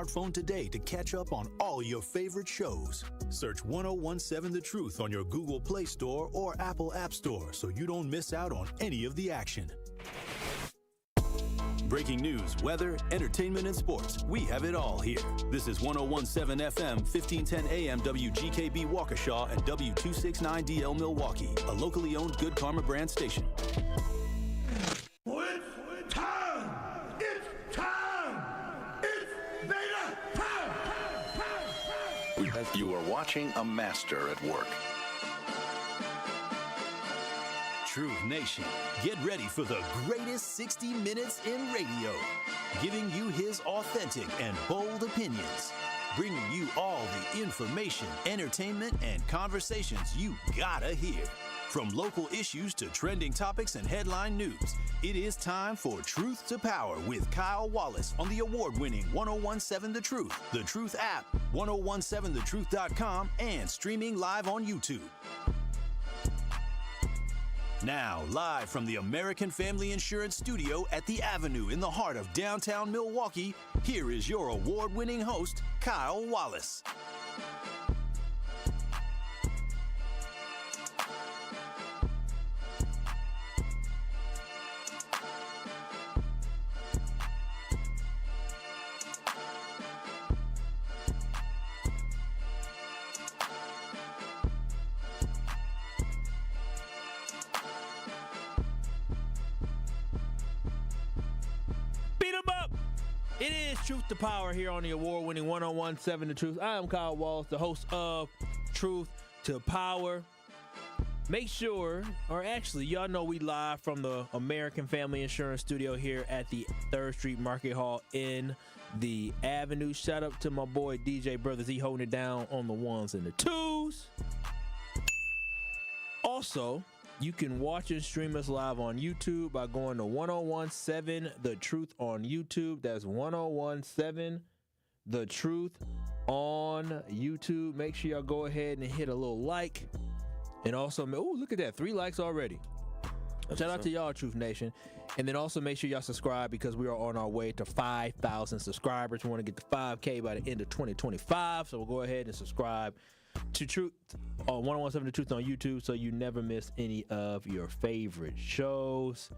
smartphone today to catch up on all your favorite shows. Search 1017 The Truth on your Google Play Store or Apple App Store so you don't miss out on any of the action. Breaking news, weather, entertainment, and sports. We have it all here. This is 1017 FM, 1510 AM WGKB Waukesha and W269DL Milwaukee, a locally owned Good Karma brand station. It's time! It's time! It's Vader time! You are watching a master at work. Truth Nation, get ready for the greatest 60 minutes in radio, giving you his authentic and bold opinions, bringing you all the information, entertainment, and conversations you gotta hear. From local issues to trending topics and headline news, it is time for Truth to Power with Kyle Wallace on the award-winning 1017 The Truth app, 1017thetruth.com, and streaming live on YouTube. Now, live from the American Family Insurance Studio at the Avenue in the heart of downtown Milwaukee, here is your award-winning host, Kyle Wallace. It is Truth to Power here on the award-winning 1017 The Truth. I am Kyle Wallace, the host of Truth to Power. Make sure, or actually, y'all know we live from the American Family Insurance Studio here at the 3rd Street Market Hall in the Avenue. Shout out to my boy DJ Brothers. He holding it down on the ones and the twos. Also, you can watch and stream us live on YouTube by going to 1017 The Truth on YouTube. That's 1017 The Truth on YouTube. Make sure y'all go ahead and hit a little like. And also, look at that. 3 likes already. Shout out to y'all, Truth Nation. And then also make sure y'all subscribe because we are on our way to 5,000 subscribers. We want to get to 5K by the end of 2025. So we'll go ahead and subscribe to Truth on 1017 The Truth on YouTube so you never miss any of your favorite shows.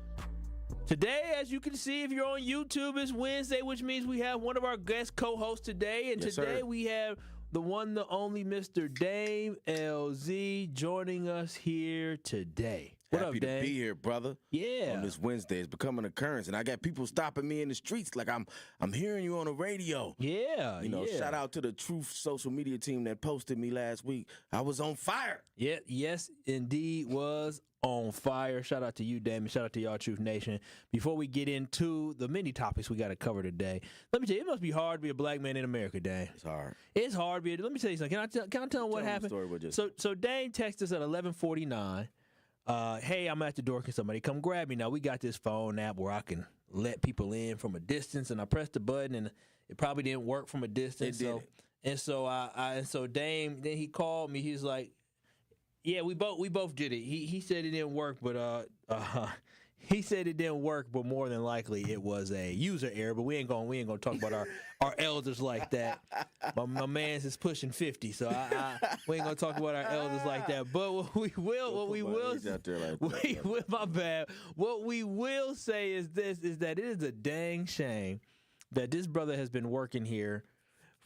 Today, as you can see, if you're on YouTube, it's Wednesday, which means we have one of our guest co-hosts today. And today we have the one, the only Mr. Dame LZ joining us here today. What Happy up, Dame? to be here, brother. Yeah. On this Wednesday. It's become an occurrence. And I got people stopping me in the streets like I'm hearing you on the radio. Yeah. Shout out to the Truth social media team that posted me last week. I was on fire. Yeah, yes, indeed was on fire. Shout out to you, Damon. Shout out to y'all, Truth Nation. Before we get into the many topics we got to cover today, let me tell you, it must be hard to be a black man in America, Dane. It's hard. It's hard. Let me tell you something. Can I tell them what happened? So Dane texted us at 11:49. Hey, I'm at the door. Can somebody come grab me? Now, we got this phone app where I can let people in from a distance, and I pressed the button, and it probably didn't work from a distance. So Dame, then he called me. He's like, yeah, we both did it. He said it didn't work, but he said it didn't work, but more than likely it was a user error. But we ain't gonna talk about our elders like that. My man's is pushing 50, so we ain't gonna talk about our elders like that. But what we will say is that it is a dang shame that this brother has been working here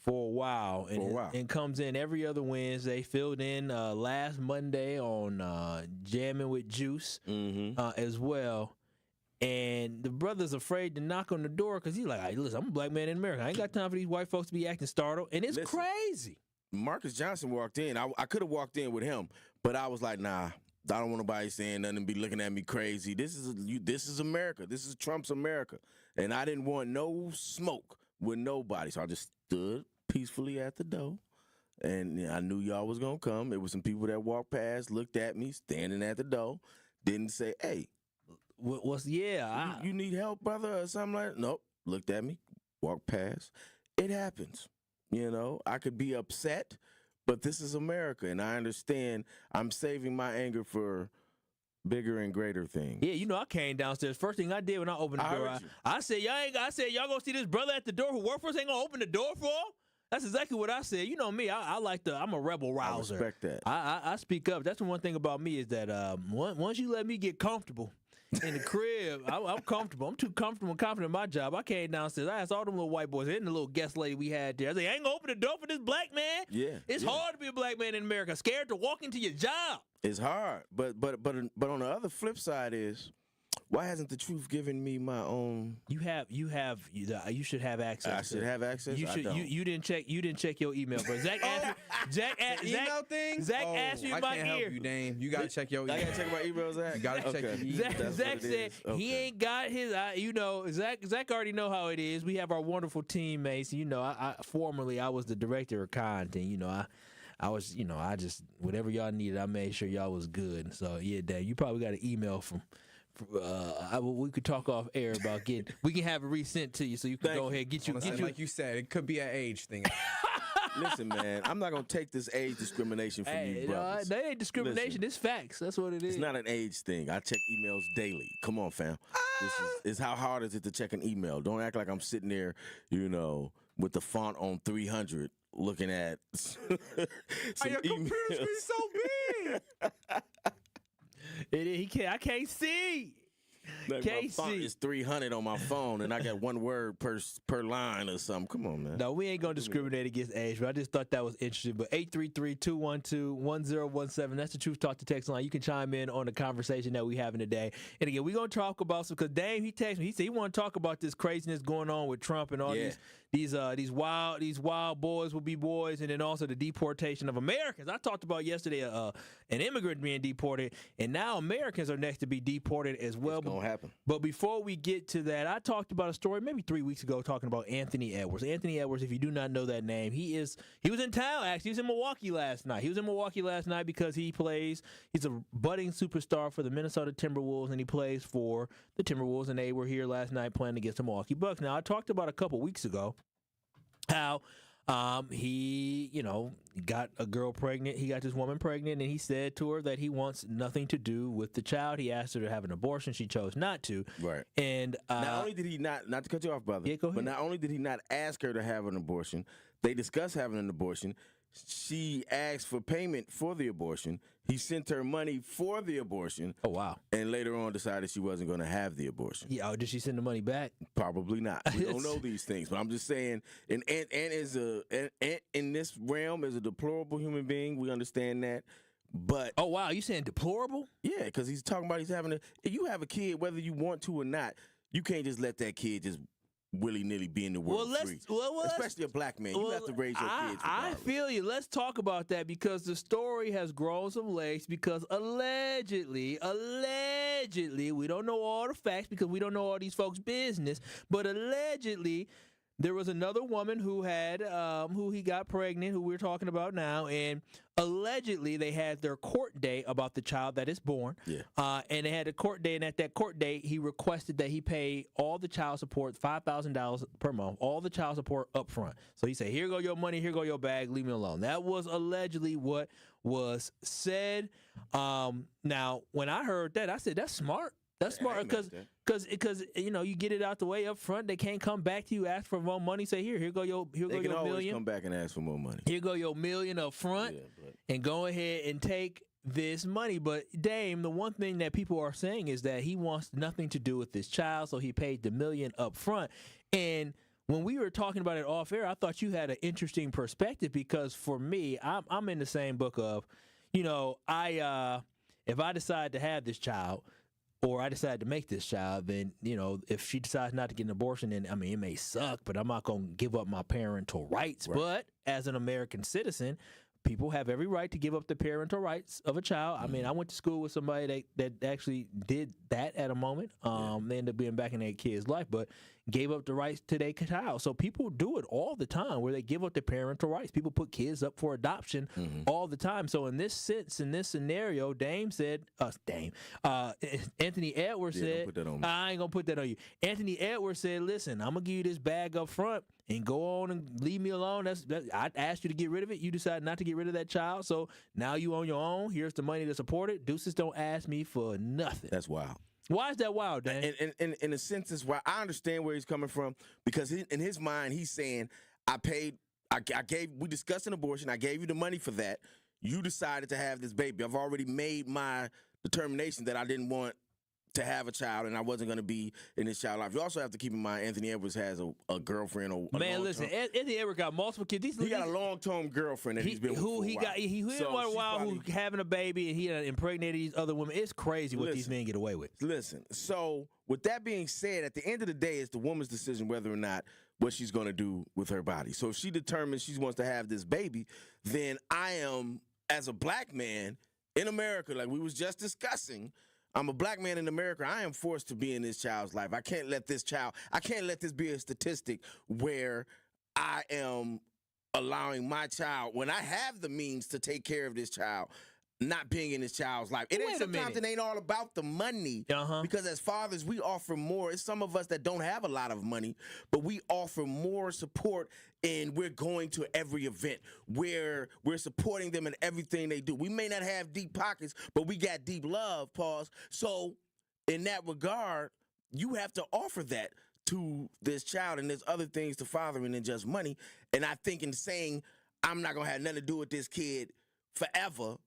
for a while and comes in every other Wednesday, filled in last Monday on Jamming with Juice as well. And the brother's afraid to knock on the door because he's like, hey, listen, I'm a black man in America. I ain't got time for these white folks to be acting startled. And it's crazy. Marcus Johnson walked in. I could have walked in with him, but I was like, nah. I don't want nobody saying nothing and be looking at me crazy. This is America. This is Trump's America. And I didn't want no smoke with nobody. So I just stood peacefully at the door. And I knew y'all was going to come. It was some people that walked past, looked at me, standing at the door. Didn't say, hey, you need help, brother, or something like that? Nope. Looked at me, walked past. It happens. I could be upset, but this is America, and I understand I'm saving my anger for bigger and greater things. Yeah, you know, I came downstairs. First thing I did when I opened the I door, heard you. I said, y'all gonna see this brother at the door who work for us ain't gonna open the door for him? That's exactly what I said. You know me, I'm a rebel rouser. I respect that. I speak up. That's the one thing about me is that once you let me get comfortable in the crib, I'm comfortable. I'm too comfortable and confident in my job. I came downstairs. I asked all them little white boys and the little guest lady we had there. I said, I ain't gonna open the door for this black man. Yeah, It's hard to be a black man in America. Scared to walk into your job. It's hard, but on the other flip side is, why hasn't the truth given me my own? You should have access. I should have access. You should. I don't. You didn't check your email, bro. Zach asked me. Email thing? Zach asked me I about can't help you, Dame. You gotta check your email. I gotta check my emails. Zach? You gotta check your email. Zach said he ain't got his. Zach already know how it is. We have our wonderful teammates. You know, formerly I was the director of content. You know, I was. You know, I just whatever y'all needed, I made sure y'all was good. So yeah, Dave, you probably got an email from. We could talk off air about getting. We can have it resent to you, so you can go ahead and get you. Like you said, it could be an age thing. Listen, man, I'm not gonna take this age discrimination from you, brothers. That ain't discrimination. Listen, It's facts. That's what it is. it's not an age thing. I check emails daily. Come on, fam. This is how hard is it to check an email? Don't act like I'm sitting there, you know, with the font on 300, looking at some Your computer emails. screen's so big. I can't see. Like my font KC. is 300 on my phone, and I got one word per line or something. Come on, man. No, we ain't gonna discriminate against age, but I just thought that was interesting. But 833-212-1017, that's the Truth Talk to text line. You can chime in on the conversation that we having today. And again, we're gonna talk about some because Dame, he texted me. He said he want to talk about this craziness going on with Trump and all these wild boys will be boys, and then also the deportation of Americans. I talked about yesterday an immigrant being deported, and now Americans are next to be deported as well. It's gonna happen. But before we get to that, I talked about a story maybe 3 weeks ago talking about Anthony Edwards. Anthony Edwards, if you do not know that name, he was in town, actually. He was in Milwaukee last night. He was in Milwaukee last night because he's a budding superstar for the Minnesota Timberwolves, and he plays for the Timberwolves, and they were here last night playing against the Milwaukee Bucks. Now, I talked about a couple weeks ago how he, got a girl pregnant. He got this woman pregnant, and he said to her that he wants nothing to do with the child. He asked her to have an abortion. She chose not to. Right. And not only did he not to cut you off, brother. Yeah, go ahead. But not only did he not ask her to have an abortion, they discussed having an abortion. She asked for payment for the abortion. He sent her money for the abortion. Oh, wow. And later on decided she wasn't going to have the abortion. Yeah, did she send the money back? Probably not. We don't know these things, but I'm just saying. And in this realm, as a deplorable human being, we understand that. But oh wow, you saying deplorable? Yeah, because he's talking about if you have a kid, whether you want to or not, you can't just let that kid just willy-nilly be in the world free. Especially a black man. You have to raise your kids. I feel you. Let's talk about that because the story has grown some legs because allegedly, we don't know all the facts because we don't know all these folks' business, but allegedly there was another woman who had who he got pregnant, who we're talking about now, and allegedly they had their court date about the child that is born. Yeah. And they had a court date, and at that court date, he requested that he pay all the child support, $5,000 per month, all the child support up front. So he said, here go your money, here go your bag, leave me alone. That was allegedly what was said. Now, when I heard that, I said, that's smart. That's smart because you get it out the way up front. They can't come back to you, ask for more money. Say here go your They can $1 always million. come back and ask for more money. Here go your $1 million up front, and go ahead and take this money. But Dame, the one thing that people are saying is that he wants nothing to do with this child, so he paid the $1 million up front. And when we were talking about it off air, I thought you had an interesting perspective because for me, I'm in the same book of, if I decide to have this child, or I decide to make this child, then, if she decides not to get an abortion, then, it may suck, but I'm not going to give up my parental rights. Right. But as an American citizen, people have every right to give up the parental rights of a child. I went to school with somebody that actually did that at a moment. They ended up being back in their kid's life, but gave up the rights to their child. So people do it all the time where they give up their parental rights. People put kids up for adoption all the time. So in this sense, in this scenario, Anthony Edwards said, don't put that on me. I ain't going to put that on you. Anthony Edwards said, listen, I'm going to give you this bag up front, and go on and leave me alone. I asked you to get rid of it. You decided not to get rid of that child. So now you on your own. Here's the money to support it. Deuces don't ask me for nothing. That's wild. Why is that wild, Dan? And in a sense, it's why I understand where he's coming from, because in his mind, he's saying, we discussed an abortion. I gave you the money for that. You decided to have this baby. I've already made my determination that I didn't want to have a child and I wasn't going to be in this child's life. You also have to keep in mind Anthony Edwards has a girlfriend. Man, listen, Anthony Edwards got multiple kids. He got a long-term girlfriend that he's been with for a while. He had a while who having a baby and he impregnated these other women. It's crazy what these men get away with. Listen, so with that being said, at the end of the day, it's the woman's decision whether or not what she's going to do with her body. So if she determines she wants to have this baby, then I am, as a black man in America, like we was just discussing, I'm a black man in America. I am forced to be in this child's life. I can't let this be a statistic where I am allowing my child, when I have the means to take care of this child, not being in this child's life. Sometimes it ain't all about the money, because as fathers, we offer more. It's some of us that don't have a lot of money, but we offer more support, and we're going to every event where we're supporting them in everything they do. We may not have deep pockets, but we got deep love, pause. So in that regard, you have to offer that to this child, and there's other things to fathering than just money. And I think in saying, I'm not going to have nothing to do with this kid forever,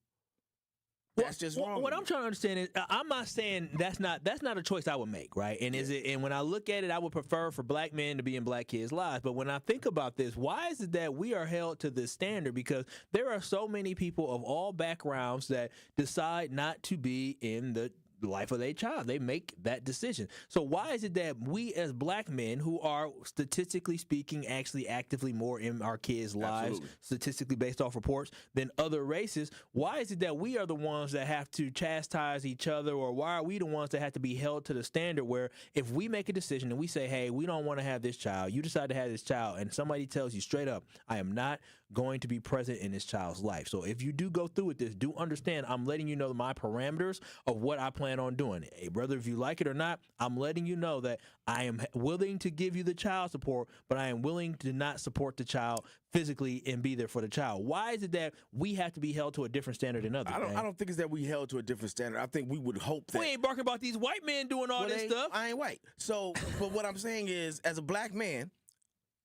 that's just wrong. What I'm trying to understand is, I'm not saying that's not a choice I would make, right? And and when I look at it, I would prefer for black men to be in black kids' lives. But when I think about this, why is it that we are held to this standard? Because there are so many people of all backgrounds that decide not to be in the life of their child. They make that decision. So why is it that we as black men, who are statistically speaking actually actively more in our kids' lives, statistically based off reports, than other races, why is it that we are the ones that have to chastise each other, or why are we the ones that have to be held to the standard where if we make a decision and we say, hey, we don't want to have this child, you decide to have this child, and somebody tells you straight up, I am not going to be present in this child's life. So if you do go through with this, do understand I'm letting you know my parameters of what I plan on doing. Hey, brother, if you like it or not, I'm letting you know that I am willing to give you the child support, but I am willing to not support the child physically and be there for the child. Why is it that we have to be held to a different standard than others? I don't think it's that we held to a different standard. I think we would hope that we ain't barking about these white men doing all this stuff. I ain't white. So, but what I'm saying is, as a black man,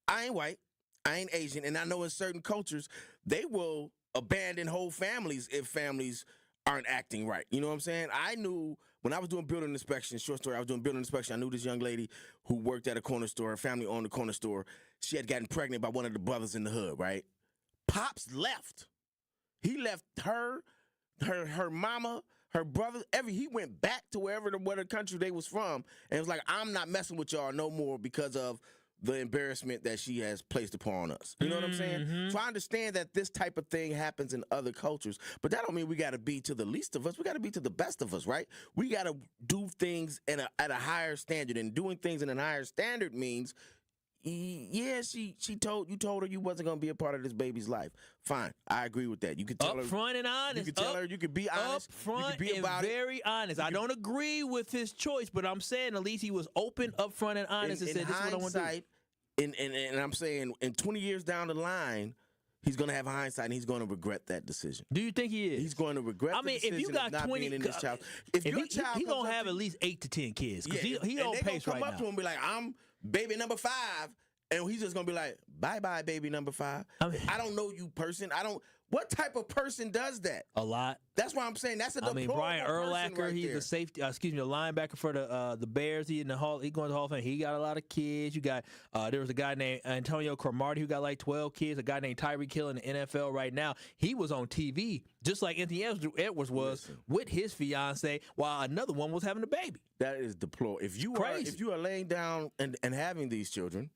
I ain't white, I ain't Asian, and I know in certain cultures they will abandon whole families if families aren't acting right. You know what I'm saying? I knew when I was doing building inspection, short story, I was doing building inspection, I knew this young lady who worked at a corner store, her family owned a corner store. She had gotten pregnant by one of the brothers in the hood, right? Pops left. He left her mama, her brother, he went back to whatever country they was from, and it was like, I'm not messing with y'all no more because of the embarrassment that she has placed upon us. You know what I'm saying? So I understand that this type of thing happens in other cultures, but that don't mean we got to be to the least of us. We got to be to the best of us, right? We got to do things at a higher standard, and doing things in a higher standard means, yeah, she told her you wasn't gonna be a part of this baby's life. Fine, I agree with that. You could tell her upfront and honest. You could tell her you could be honest. Upfront and very honest. I don't agree with his choice, but I'm saying at least he was open, upfront, and honest, and said, "This is what I want to do." And I'm saying, in 20 years down the line, he's going to have hindsight, and he's going to regret that decision. Do you think he is? He's going to regret the decision if you got of not 20, being in this child. If your child, he's going to have at least 8 to 10 kids, because he on pace right now. Come up to him and be like, I'm baby number 5, and he's just going to be like, bye-bye, baby number 5. I don't know you, person. What type of person does that? A lot. That's why I'm saying that's a deplorable Brian Urlacher, right he's there. a safety, a linebacker for the Bears. He going to the Hall of Fame. He got a lot of kids. You got there was a guy named Antonio Cromartie who got like 12 kids. A guy named Tyreek Hill in the NFL right now. He was on TV just like Anthony Edwards was with his fiance, while another one was having a baby. That is deplorable. If you are laying down and having these children,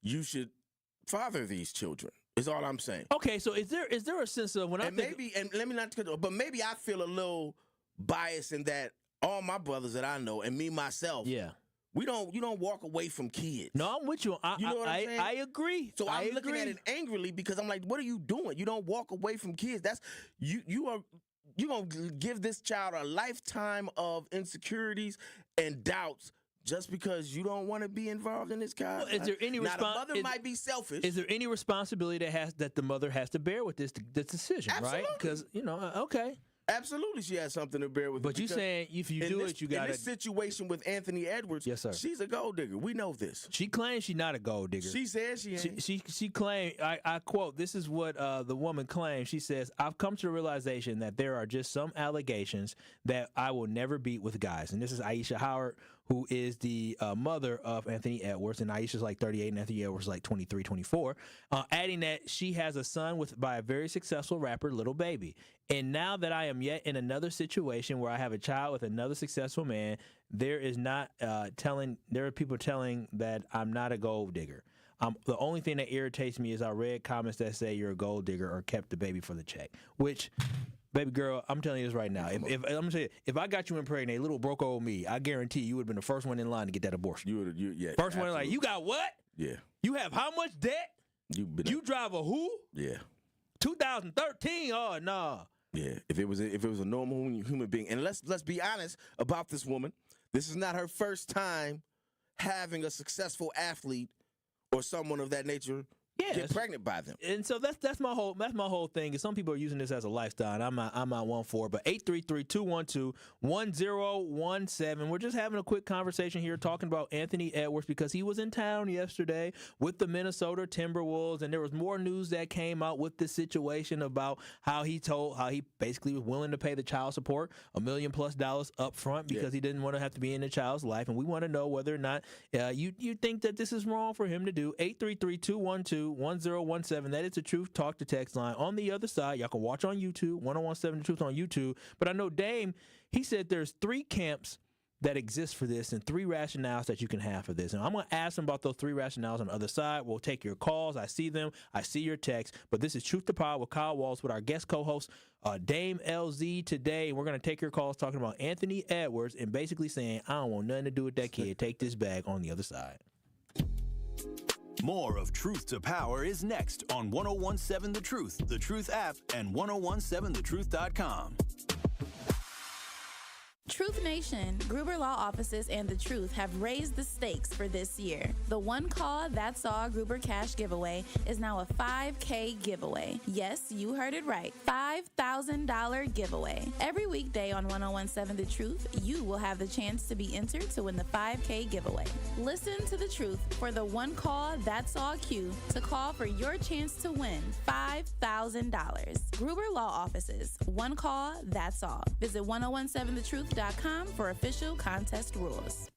you should father these children. Is all I'm saying. Okay, so is there a sense of when I think let me not, but maybe I feel a little biased in that all my brothers that I know and me myself, you don't walk away from kids. No, I'm with you. You know what I'm saying? I agree. So I'm looking at it angrily because I'm like, what are you doing? You don't walk away from kids. That's you're gonna give this child a lifetime of insecurities and doubts just because you don't want to be involved in this guy. Well, is there any now, the mother might be selfish. Is there any responsibility that the mother has to bear with this decision, Absolutely. right? Because, okay. Absolutely, she has something to bear with. But you saying if you do it, you got in this situation with Anthony Edwards. Yes, sir. She's a gold digger. We know this. She claims she's not a gold digger. She says she ain't. She claimed. I quote. This is what the woman claims. She says, "I've come to the realization that there are just some allegations that I will never beat with guys." And this is Aisha Howard, who is the mother of Anthony Edwards, and Aisha's like 38, and Anthony Edwards is like 23, 24, adding that she has a son by a very successful rapper, Lil Baby. And now that I am yet in another situation where I have a child with another successful man, there are people telling that I'm not a gold digger. The only thing that irritates me is I read comments that say you're a gold digger or kept the baby for the check, which... Baby girl, I'm telling you this right now. If I'm gonna say, if I got you impregnated, little broke old me, I guarantee you would have been the first one in line to get that abortion. Yeah. First one, like, you got what? Yeah. You have how much debt? You drive a who? Yeah. 2013? Oh no. Yeah. If it was a normal human being, and let's be honest about this woman. This is not her first time having a successful athlete or someone of that nature. Get pregnant by them. And so that's my whole thing. Is some people are using this as a lifestyle, and I'm not one for it. But 833-212-1017. We're just having a quick conversation here talking about Anthony Edwards because he was in town yesterday with the Minnesota Timberwolves, and there was more news that came out with this situation about how he basically was willing to pay the child support $1 million+ up front because he didn't want to have to be in the child's life. And we want to know whether or not you think that this is wrong for him to do. 833-212-1017. That is the Truth Talk to Text line. On the other side, y'all can watch on YouTube, 1017 The Truth on YouTube. But I know Dame, he said there's 3 camps that exist for this and 3 rationales that you can have for this. And I'm going to ask him about those 3 rationales on the other side. We'll take your calls. I see them. I see your texts. But this is Truth to Power with Kyle Walsh with our guest co-host, Dame LZ today. We're going to take your calls talking about Anthony Edwards and basically saying, I don't want nothing to do with that kid. Take this bag on the other side. More of Truth to Power is next on 1017 The Truth, The Truth app, and 1017thetruth.com. Truth Nation, Gruber Law Offices and The Truth have raised the stakes for this year. The One Call, That's All Gruber Cash giveaway is now a $5K giveaway. Yes, you heard it right. $5,000 giveaway. Every weekday on 1017 The Truth, you will have the chance to be entered to win the $5K giveaway. Listen to The Truth for the One Call, That's All cue to call for your chance to win $5,000. Gruber Law Offices, One Call, That's All. Visit 1017thetruth.com for official contest rules.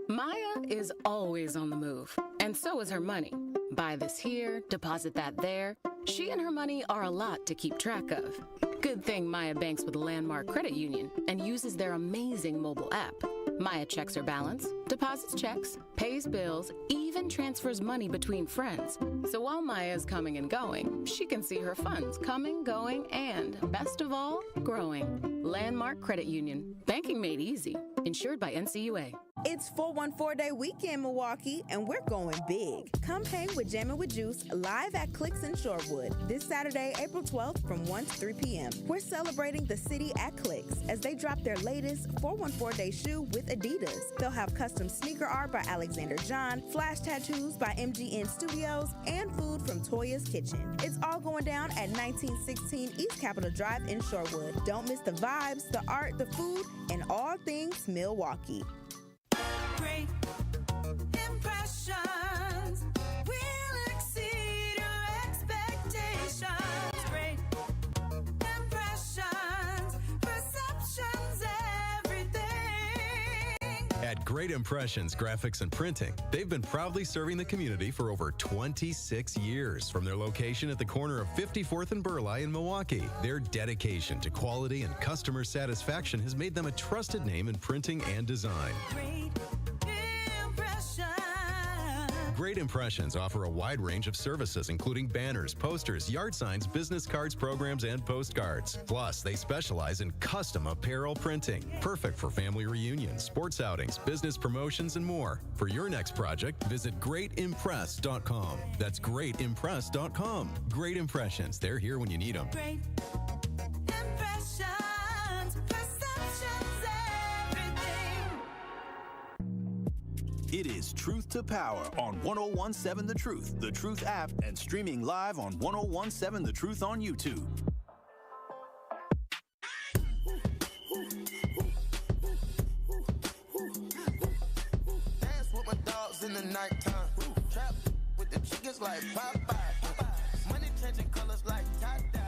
Maya is always on the move, and so is her money. Buy this here, deposit that there. She and her money are a lot to keep track of. Good thing Maya banks with Landmark Credit Union and uses their amazing mobile app. Maya checks her balance, deposits checks, pays bills, even transfers money between friends. So while Maya's coming and going, she can see her funds coming, going, and, best of all, growing. Landmark Credit Union. Banking made easy. Insured by NCUA. It's 414-Day Weekend, Milwaukee, and we're going big. Come hang with Jammin' with Juice live at Clicks in Shorewood this Saturday, April 12th from 1 to 3 p.m. We're celebrating the city at Clicks as they drop their latest 414-Day shoe with Adidas. They'll have custom sneaker art by Alexander John, flash tattoos by MGN Studios, and food from Toya's Kitchen. It's all going down at 1916 East Capitol Drive in Shorewood. Don't miss the vibes, the art, the food, and all things Milwaukee. Great impressions will exceed your expectations. Great impressions, perceptions, everything. At Great Impressions Graphics and Printing, they've been proudly serving the community for over 26 years. From their location at the corner of 54th and Burleigh in Milwaukee, their dedication to quality and customer satisfaction has made them a trusted name in printing and design. Great Impressions offer a wide range of services, including banners, posters, yard signs, business cards, programs, and postcards. Plus, they specialize in custom apparel printing, perfect for family reunions, sports outings, business promotions, and more. For your next project, visit greatimpress.com. That's greatimpress.com. Great Impressions. They're here when you need them. Great impressions, perceptions, everything. It is Truth to Power on 1017 The Truth app, and streaming live on 1017 The Truth on YouTube. Dance with my dogs in the nighttime. Trap with the chickens like Popeye. Money changing colors like tie-dye.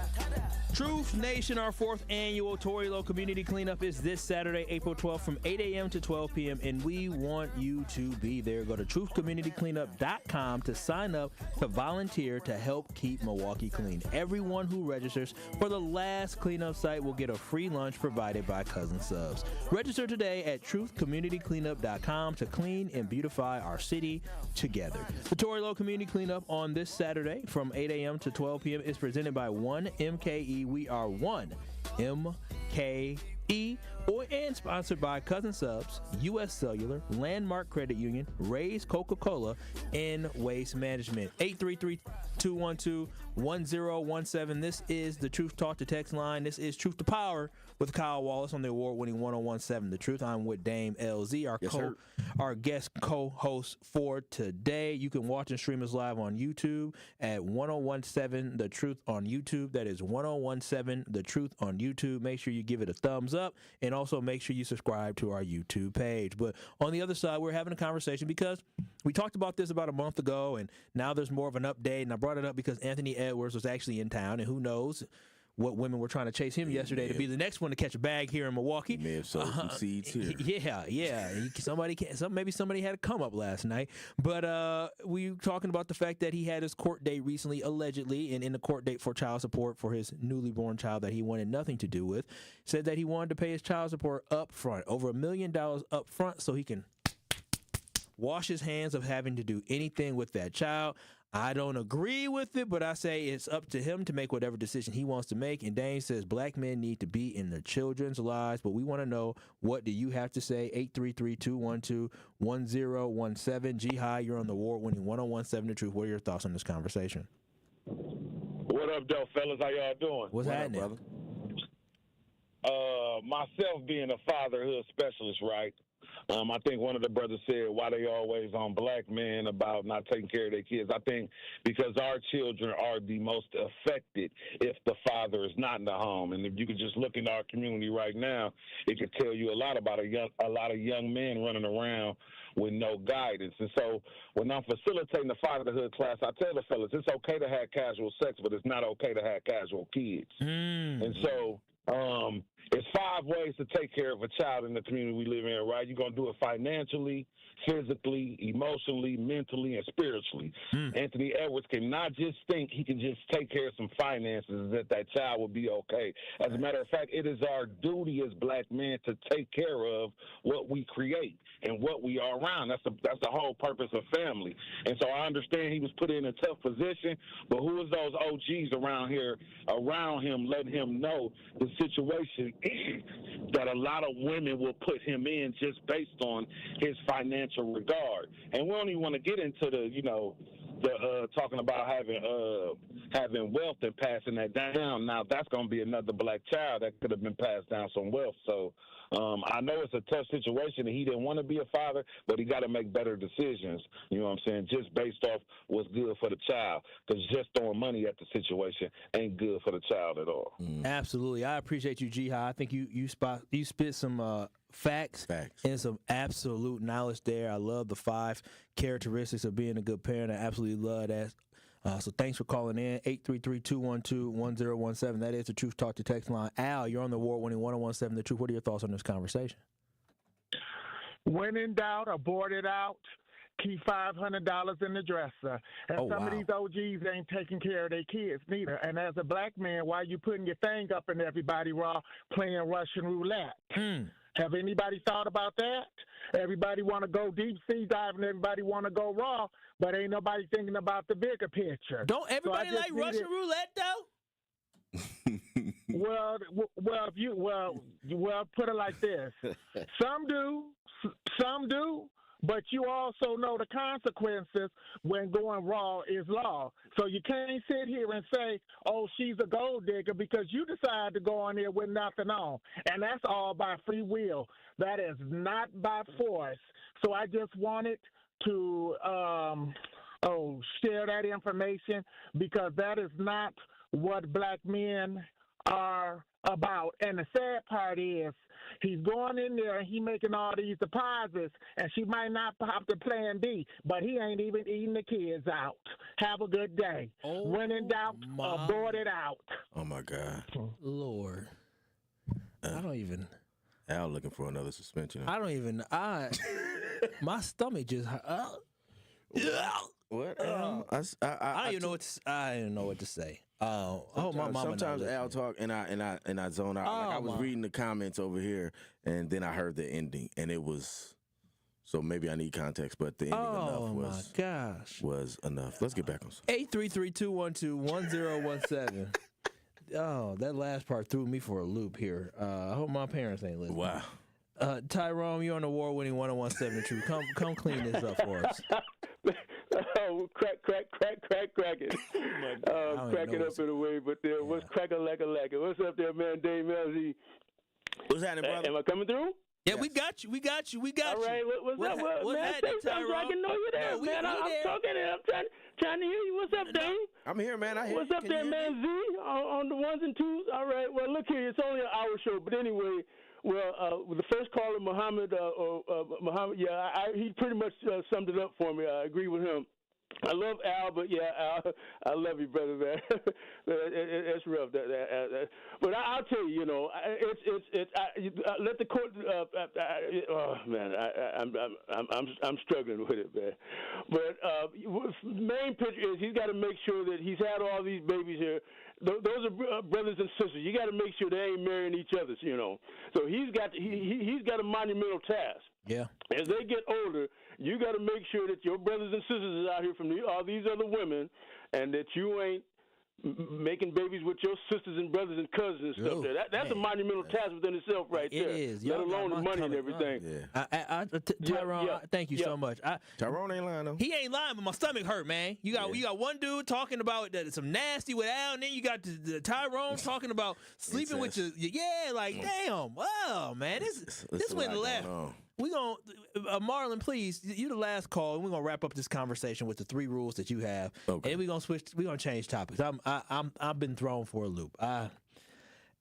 Truth Nation, our 4th annual Tory Low Community Cleanup is this Saturday, April 12th from 8 a.m. to 12 p.m., and we want you to be there. Go to truthcommunitycleanup.com to sign up to volunteer to help keep Milwaukee clean. Everyone who registers for the last cleanup site will get a free lunch provided by Cousin Subs. Register today at truthcommunitycleanup.com to clean and beautify our city together. The Tory Low Community Cleanup on this Saturday from 8 a.m. to 12 p.m. is presented by 1MKE. We are 1MKE, and sponsored by Cousin Subs, U.S. Cellular, Landmark Credit Union, Ray's Coca-Cola, and Waste Management. 833-212-1017. This is the Truth Talk to Text line. This is Truth to Power with Kyle Wallace on the award-winning 1017 The Truth. I'm with Dame LZ, our guest co-host for today. You can watch and stream us live on YouTube at 1017 The Truth on YouTube. That is 1017 The Truth on YouTube. Make sure you give it a thumbs up, and also make sure you subscribe to our YouTube page. But on the other side, we're having a conversation because we talked about this about a month ago, and now there's more of an update. And I brought it up because Anthony Edwards was actually in town, and who knows what women were trying to chase him yesterday to be the next one to catch a bag here in Milwaukee. May have sowed some seeds here. Yeah. Maybe somebody had a come up last night. But we were talking about the fact that he had his court date recently, allegedly, and in the court date for child support for his newly born child that he wanted nothing to do with. Said that he wanted to pay his child support up front, over $1 million up front, so he can wash his hands of having to do anything with that child. I don't agree with it, but I say it's up to him to make whatever decision he wants to make. And Dane says black men need to be in their children's lives. But we want to know, what do you have to say? 833-212-1017. G-High, you're on the award-winning 1017 The Truth. What are your thoughts on this conversation? What up, though, fellas? How y'all doing? What's happening, brother? Myself being a fatherhood specialist, right? I think one of the brothers said, why they always on black men about not taking care of their kids. I think because our children are the most affected if the father is not in the home. And if you could just look in our community right now, it could tell you a lot about a lot of young men running around with no guidance. And so when I'm facilitating the fatherhood class, I tell the fellas, it's okay to have casual sex, but it's not okay to have casual kids. And so it's 5 ways to take care of a child in the community we live in, right? You're going to do it financially, physically, emotionally, mentally, and spiritually. Anthony Edwards cannot just think he can just take care of some finances that child will be okay. As a matter of fact, it is our duty as black men to take care of what we create and what we are around. That's the whole purpose of family. And so I understand he was put in a tough position, but who is those OGs around him, letting him know the situation that a lot of women will put him in just based on his financial regard. And we don't even want to get into the talking about having wealth and passing that down. Now that's going to be another black child that could have been passed down some wealth. So I know it's a tough situation, and he didn't want to be a father, but he got to make better decisions. You know what I'm saying? Just based off what's good for the child, because just throwing money at the situation ain't good for the child at all. Absolutely, I appreciate you, G-High. I think you spit some facts and some absolute knowledge there. I love the 5 characteristics of being a good parent. I absolutely love that. So thanks for calling in. 833-212-1017. That is the Truth Talk to Text line. Al, you're on the award-winning 1017 The Truth. What are your thoughts on this conversation? When in doubt, abort it out. Keep $500 in the dresser. And some of these OGs ain't taking care of their kids neither. And as a black man, why you putting your thing up in everybody raw playing Russian roulette? Have anybody thought about that? Everybody want to go deep sea diving. Everybody want to go raw, but ain't nobody thinking about the bigger picture. Don't everybody like Russian roulette though? Well, put it like this: some do, but you also know the consequences when going raw is law. So you can't sit here and say, oh, she's a gold digger, because you decide to go on there with nothing on. And that's all by free will. That is not by force. So I just wanted to share that information, because that is not what black men are about. And the sad part is he's going in there and he making all these deposits, and she might not pop the plan B, but he ain't even eating the kids out. Have a good day. When in doubt, abort it out. Oh my God, Lord, I don't even. Al looking for another suspension. I don't even. My stomach just. What? I don't even know what to. I don't even know what to say. I hope my mama. Sometimes Al talk and I zone out. Like I was reading the comments over here, and then I heard the ending, and it was. So maybe I need context, but the ending was enough. Let's get back on. 833-212-1017. Oh, that last part threw me for a loop here. I hope my parents ain't listening. Wow. Tyrone, you're on the award-winning 1017 Truth. Come clean this up for us. Oh, crack it. Crack it up in a way, but what's crack-a-lack-a-lack-a? What's up there, man? Dave Melzy. What's happening, brother? Am I coming through? Yeah, we got you. All right, what's up? Man, say something so I can know you there, man. I'm talking and I'm trying to hear you. What's up, Dave? I'm here, man. I hear What's you. up there, man? Z on the ones and twos. All right. Well, look here. It's only an hour show, but anyway. Well, the first caller, Muhammad, he pretty much summed it up for me. I agree with him. I love Al, but yeah, Al, I love you, brother, man. It's rough. But I'll tell you, let the court. Oh man, I'm struggling with it, man. But main picture is he's got to make sure that he's had all these babies here. Those are brothers and sisters. You got to make sure they ain't marrying each other, So he's got a monumental task. Yeah. As they get older, you got to make sure that your brothers and sisters is out here from all these other women, and that you ain't making babies with your sisters and brothers and cousins and stuff. That's a monumental task within itself, right there. It is. Let alone the money and everything. Tyrone, thank you so much. Tyrone ain't lying though. He ain't lying, but my stomach hurt, man. You got one dude talking about some nasty with Al, and then you got the Tyrone talking about sleeping with your damn. Oh man, this went left. We gonna Marlon, please. You the last call, and we're gonna wrap up this conversation with the 3 rules that you have, and we're gonna switch. We're gonna change topics. I've been thrown for a loop.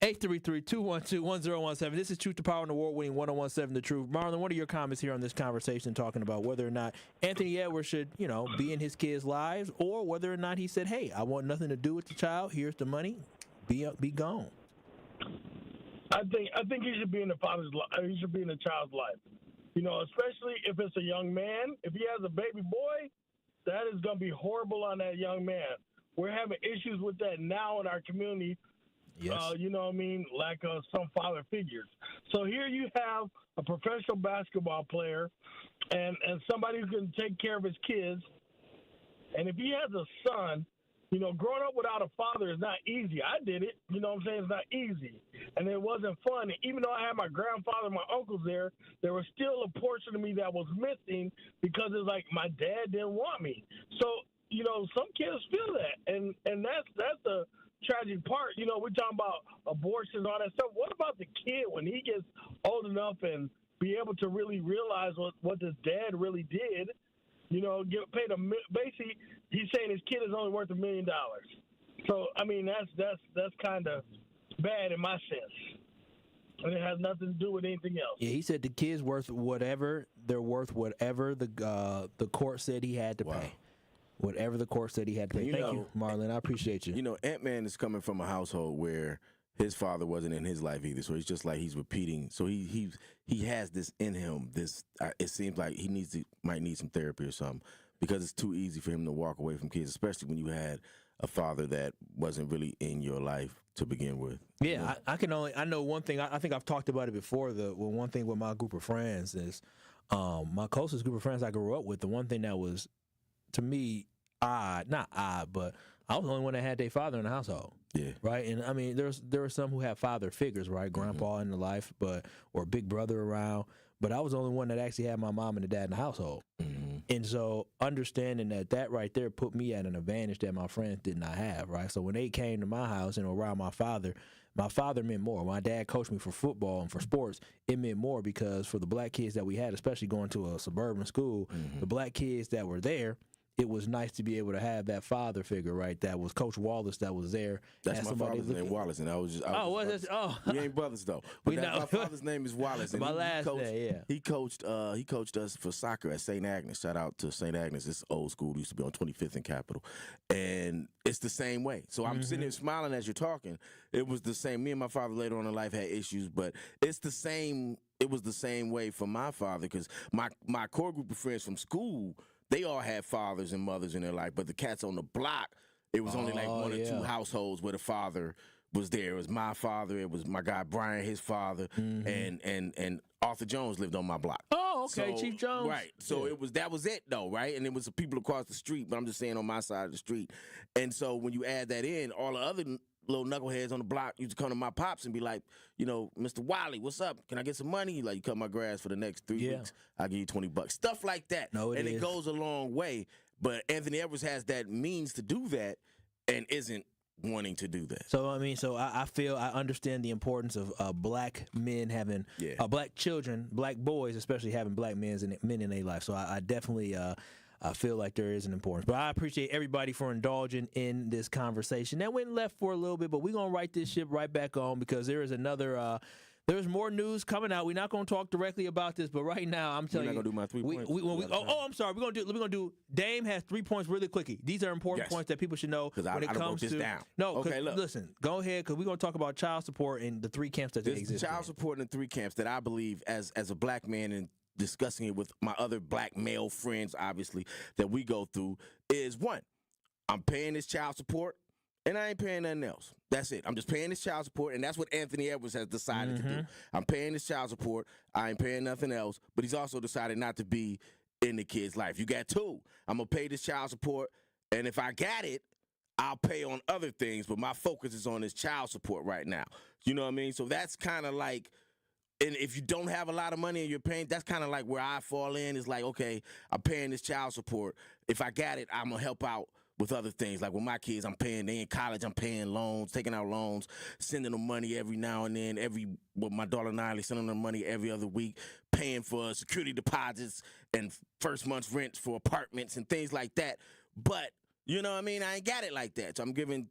833-212-1017. This is Truth to Power and award-winning 1017 The Truth. Marlon, what are your comments here on this conversation, talking about whether or not Anthony Edwards should, be in his kids' lives, or whether or not he said, "Hey, I want nothing to do with the child. Here's the money. Be gone." I think he should be in the father's life. He should be in the child's life. Especially if it's a young man. If he has a baby boy, that is going to be horrible on that young man. We're having issues with that now in our community. Yes. Lack of some father figures. So here you have a professional basketball player and somebody who can take care of his kids. And if he has a son, growing up without a father is not easy. I did it. You know what I'm saying? It's not easy. And it wasn't fun. And even though I had my grandfather and my uncles there was still a portion of me that was missing, because it's like my dad didn't want me. So, some kids feel that. And that's the tragic part. We're talking about abortions and all that stuff. What about the kid when he gets old enough and be able to really realize what his dad really did? Get paid basically, he's saying his kid is only worth $1 million. So that's kind of bad in my sense, and it has nothing to do with anything else. Yeah, he said the kid's worth whatever they're worth, whatever the court said he had to pay. Whatever the court said he had to pay. Thank you, Marlon. I appreciate you. Ant-Man is coming from a household where his father wasn't in his life either, so it's just like he's repeating. So he has this in him. It seems like he might need some therapy or something, because it's too easy for him to walk away from kids, especially when you had a father that wasn't really in your life to begin with. Yeah, I know one thing. I think I've talked about it before. One thing with my group of friends is my closest group of friends I grew up with. The one thing that was, to me, not odd, but I was the only one that had their father in the household. Yeah. Right. And there were some who have father figures, right? Grandpa in the life, or big brother around. But I was the only one that actually had my mom and the dad in the household. Mm-hmm. And so understanding that right there put me at an advantage that my friends did not have, right? So when they came to my house and around my father meant more. My dad coached me for football and for sports. It meant more because for the black kids that we had, especially going to a suburban school, the black kids that were there, it was nice to be able to have that father figure, right? That was Coach Wallace that was there. That's my father's name, Wallace, and I was just. We ain't brothers though. But my father's name is Wallace. And my last name, yeah. He coached us for soccer at St. Agnes. Shout out to St. Agnes. It's old school. It used to be on 25th and Capitol, and it's the same way. So I'm sitting there smiling as you're talking. It was the same. Me and my father later on in life had issues, but it's the same. It was the same way for my father because my core group of friends from school. They all had fathers and mothers in their life, but the cats on the block, it was only like one or two households where the father was there. It was my father, it was my guy Brian, his father, and Arthur Jones lived on my block. Oh, okay, so, Chief Jones. Right. So that was it though, right? And it was the people across the street, but I'm just saying on my side of the street. And so when you add that in, all the other little knuckleheads on the block used to come to my pops and be like, Mr. Wiley, what's up? Can I get some money? Like, you cut my grass for the next 3 weeks. I'll give you $20. Stuff like that. It goes a long way. But Anthony Edwards has that means to do that and isn't wanting to do that. So, I feel I understand the importance of black men having, black children, black boys especially having black men in their life. So I definitely... I feel like there is an importance. But I appreciate everybody for indulging in this conversation. That went left for a little bit, but we're going to write this ship right back on because there is there's more news coming out. We're not going to talk directly about this, but right now, I'm telling you. We're not going to do my 3 points. I'm sorry. We're going to do Dame has 3 points really quickly. These are important points that people should know when it comes to. Down. No, okay, listen, go ahead because we're going to talk about child support and the 3 camps that they exist. Child support in the 3 camps that I believe as a black man and discussing it with my other black male friends, obviously, that we go through is 1, I'm paying this child support and I ain't paying nothing else. That's it. I'm just paying this child support, and that's what Anthony Edwards has decided to do. I'm paying this child support. I ain't paying nothing else, but he's also decided not to be in the kid's life. You got 2. I'm going to pay this child support, and if I got it, I'll pay on other things, but my focus is on this child support right now. You know what I mean? So that's kind of like, and if you don't have a lot of money and you're paying, that's kind of like where I fall in. Is like, okay, I'm paying this child support. If I got it, I'm going to help out with other things. Like with my kids, I'm paying, they in college, I'm paying loans, taking out loans, sending them money every now and then. With my daughter Niley, sending them money every other week, paying for security deposits and first month's rent for apartments and things like that. But, you know what I mean? I ain't got it like that. So I'm giving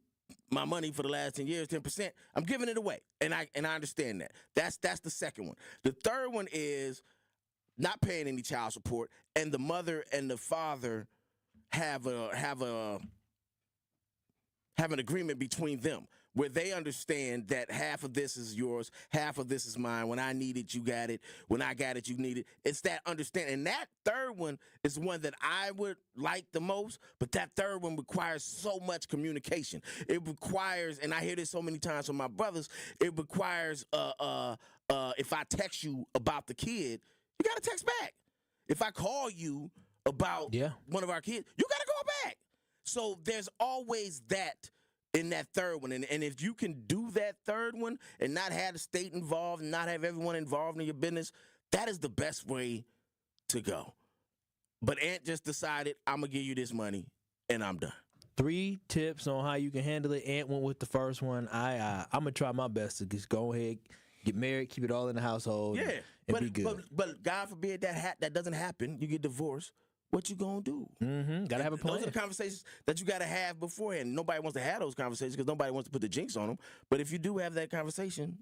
my money for the last 10 years, 10%, I'm giving it away. And I understand that. That's the second one. The third one is not paying any child support, and the mother and the father have an agreement between them where they understand that half of this is yours, half of this is mine. When I need it, you got it. When I got it, you need it. It's that understanding. And that third one is one that I would like the most, but that third one requires so much communication. It requires, and I hear this so many times from my brothers, it requires if I text you about the kid, you got to text back. If I call you about one of our kids, you got to call back. So there's always that in that third one. And if you can do that third one and not have the state involved and not have everyone involved in your business, that is the best way to go. But Ant just decided, I'm going to give you this money, and I'm done. 3 tips on how you can handle it. Ant went with the first one. I'm going to try my best to just go ahead, get married, keep it all in the household, and be good. But God forbid that doesn't happen. You get divorced. What you gonna do? Gotta have a plan. Those are the conversations that you gotta have beforehand. Nobody wants to have those conversations because nobody wants to put the jinx on them. But if you do have that conversation,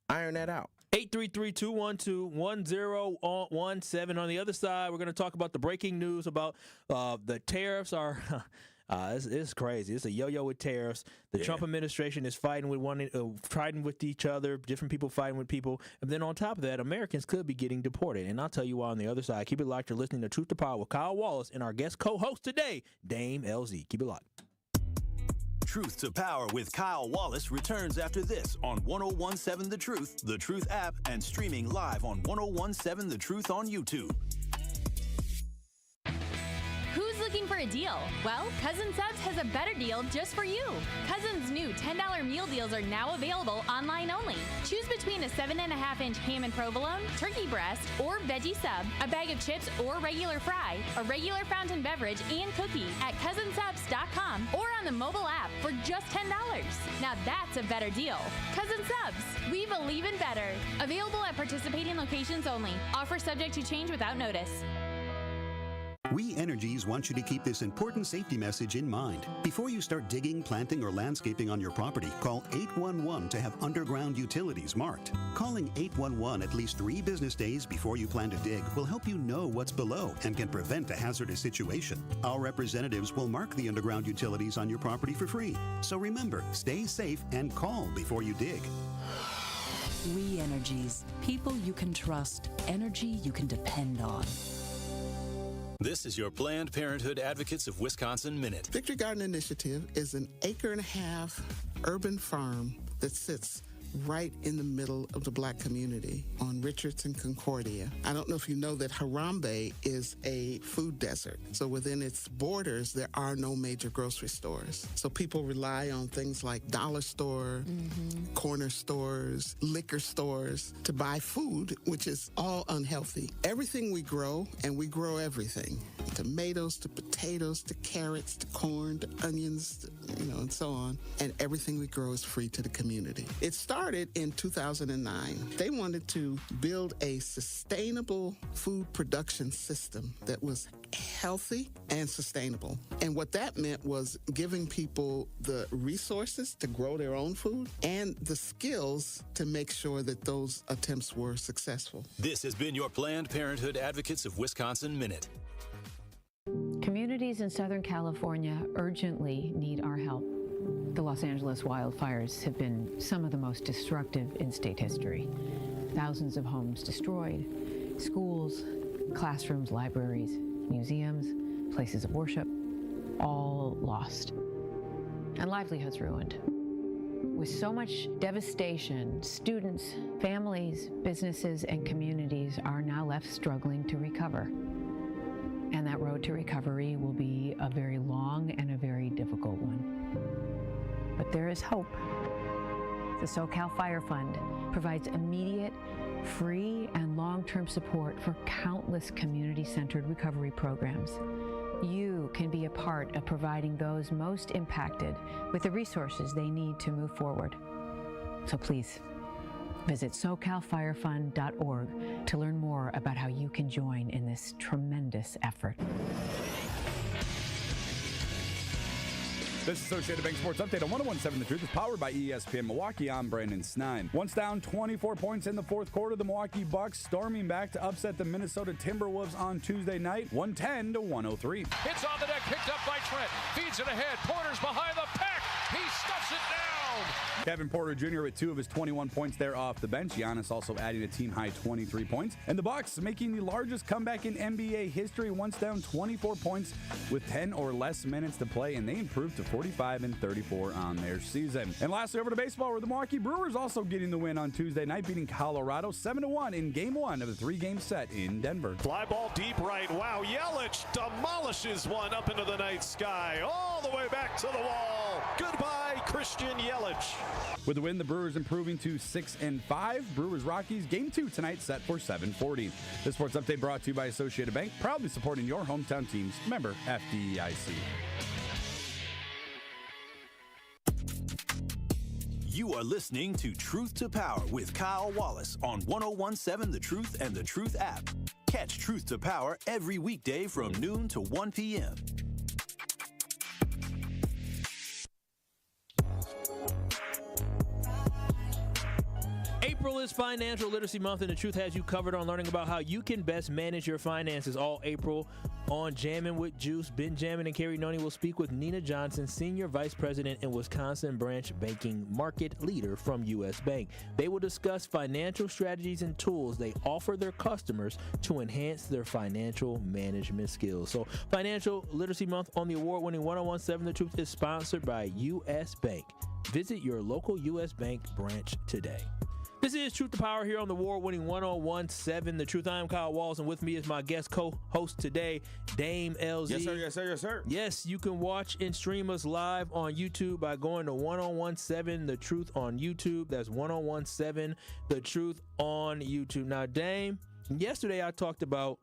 iron that out. 833-212-1017. On the other side, we're gonna talk about the breaking news about the tariffs are. It's crazy. It's a yo-yo with tariffs. The Trump administration is fighting with each other. Different people fighting with people. And then on top of that, Americans could be getting deported. And I'll tell you why on the other side. Keep it locked. You're listening to Truth to Power with Kyle Wallace and our guest co-host today, Dame LZ. Keep it locked. Truth to Power with Kyle Wallace returns after this on 1017 The Truth app, and streaming live on 1017 The Truth on YouTube. Who's looking for for a deal? Well, Cousin Subs has a better deal just for you. Cousin's new $10 meal deals are now available online only. Choose between a 7.5-inch ham and provolone, turkey breast, or veggie sub, a bag of chips or regular fry, a regular fountain beverage, and cookie at cousinsubs.com or on the mobile app for just $10. Now that's a better deal. Cousin Subs, we believe in better. Available at participating locations only. Offer subject to change without notice. We Energies want you to keep this important safety message in mind. Before you start digging, planting, or landscaping on your property, call 811 to have underground utilities marked. Calling 811 at least 3 business days before you plan to dig will help you know what's below and can prevent a hazardous situation. Our representatives will mark the underground utilities on your property for free. So remember, stay safe and call before you dig. We Energies. People you can trust. Energy you can depend on. This is your Planned Parenthood Advocates of Wisconsin Minute. Victory Garden Initiative is an 1.5 acre urban farm that sits right in the middle of the Black community on Richards and Concordia. I don't know if you know that Harambe is a food desert. So within its borders, there are no major grocery stores. So people rely on things like dollar store, corner stores, liquor stores to buy food, which is all unhealthy. Everything we grow, and we grow everything, tomatoes to potatoes to carrots to corn to onions, and so on. And everything we grow is free to the community. It started in 2009. They wanted to build a sustainable food production system that was healthy and sustainable. And what that meant was giving people the resources to grow their own food and the skills to make sure that those attempts were successful. This has been your Planned Parenthood Advocates of Wisconsin Minute. Communities in Southern California urgently need our help. The Los Angeles wildfires have been some of the most destructive in state history. Thousands of homes destroyed, schools, classrooms, libraries, museums, places of worship, all lost, and livelihoods ruined. With so much devastation, students, families, businesses, and communities are now left struggling to recover. And that road to recovery will be a very long and a very difficult one. But there is hope. The SoCal Fire Fund provides immediate, free, and long-term support for countless community-centered recovery programs. You can be a part of providing those most impacted with the resources they need to move forward. So please, visit SoCalFireFund.org to learn more about how you can join in this tremendous effort. This Associated Bank Sports Update on 101.7 The Truth is powered by ESPN Milwaukee. I'm Brandon Snine. Once down 24 points in the fourth quarter, the Milwaukee Bucks storming back to upset the Minnesota Timberwolves on Tuesday night, 110-103. It's on the deck, picked up by Trent. Feeds it ahead. Porter's behind the pack. He stuffs it down. Kevin Porter Jr. with 2 of his 21 points there off the bench. Giannis also adding a team-high 23 points. And the Bucks making the largest comeback in NBA history, once down 24 points with 10 or less minutes to play, and they improved to 45-34 on their season. And lastly, over to baseball, where the Milwaukee Brewers also getting the win on Tuesday night, beating Colorado 7-1 in Game 1 of the 3-game set in Denver. Fly ball deep right. Wow, Yelich demolishes one up into the night sky, all the way back to the wall. Goodbye, Christian Yelich. With the win, the Brewers improving to 6-5. Brewers-Rockies Game 2 tonight set for 7:40. This sports update brought to you by Associated Bank, proudly supporting your hometown teams. Member FDIC. You are listening to Truth to Power with Kyle Wallace on 101.7 The Truth and The Truth app. Catch Truth to Power every weekday from noon to 1 p.m. April is Financial Literacy Month, and The Truth has you covered on learning about how you can best manage your finances. All April on Jammin' with Juice, Benjamin and Carrie Noni will speak with Nina Johnson, Senior Vice President and Wisconsin Branch Banking Market Leader from U.S. Bank. They will discuss financial strategies and tools they offer their customers to enhance their financial management skills. So Financial Literacy Month on the award-winning 101.7 The Truth is sponsored by U.S. Bank. Visit your local U.S. Bank branch today. This is Truth to Power here on the award-winning 101.7 The Truth. I am Kyle Walls, and with me is my guest co-host today, Dame LZ. Yes, sir, yes, sir, yes, sir. Yes, you can watch and stream us live on YouTube by going to 101.7 The Truth on YouTube. That's 101.7 The Truth on YouTube. Now, Dame, yesterday I talked about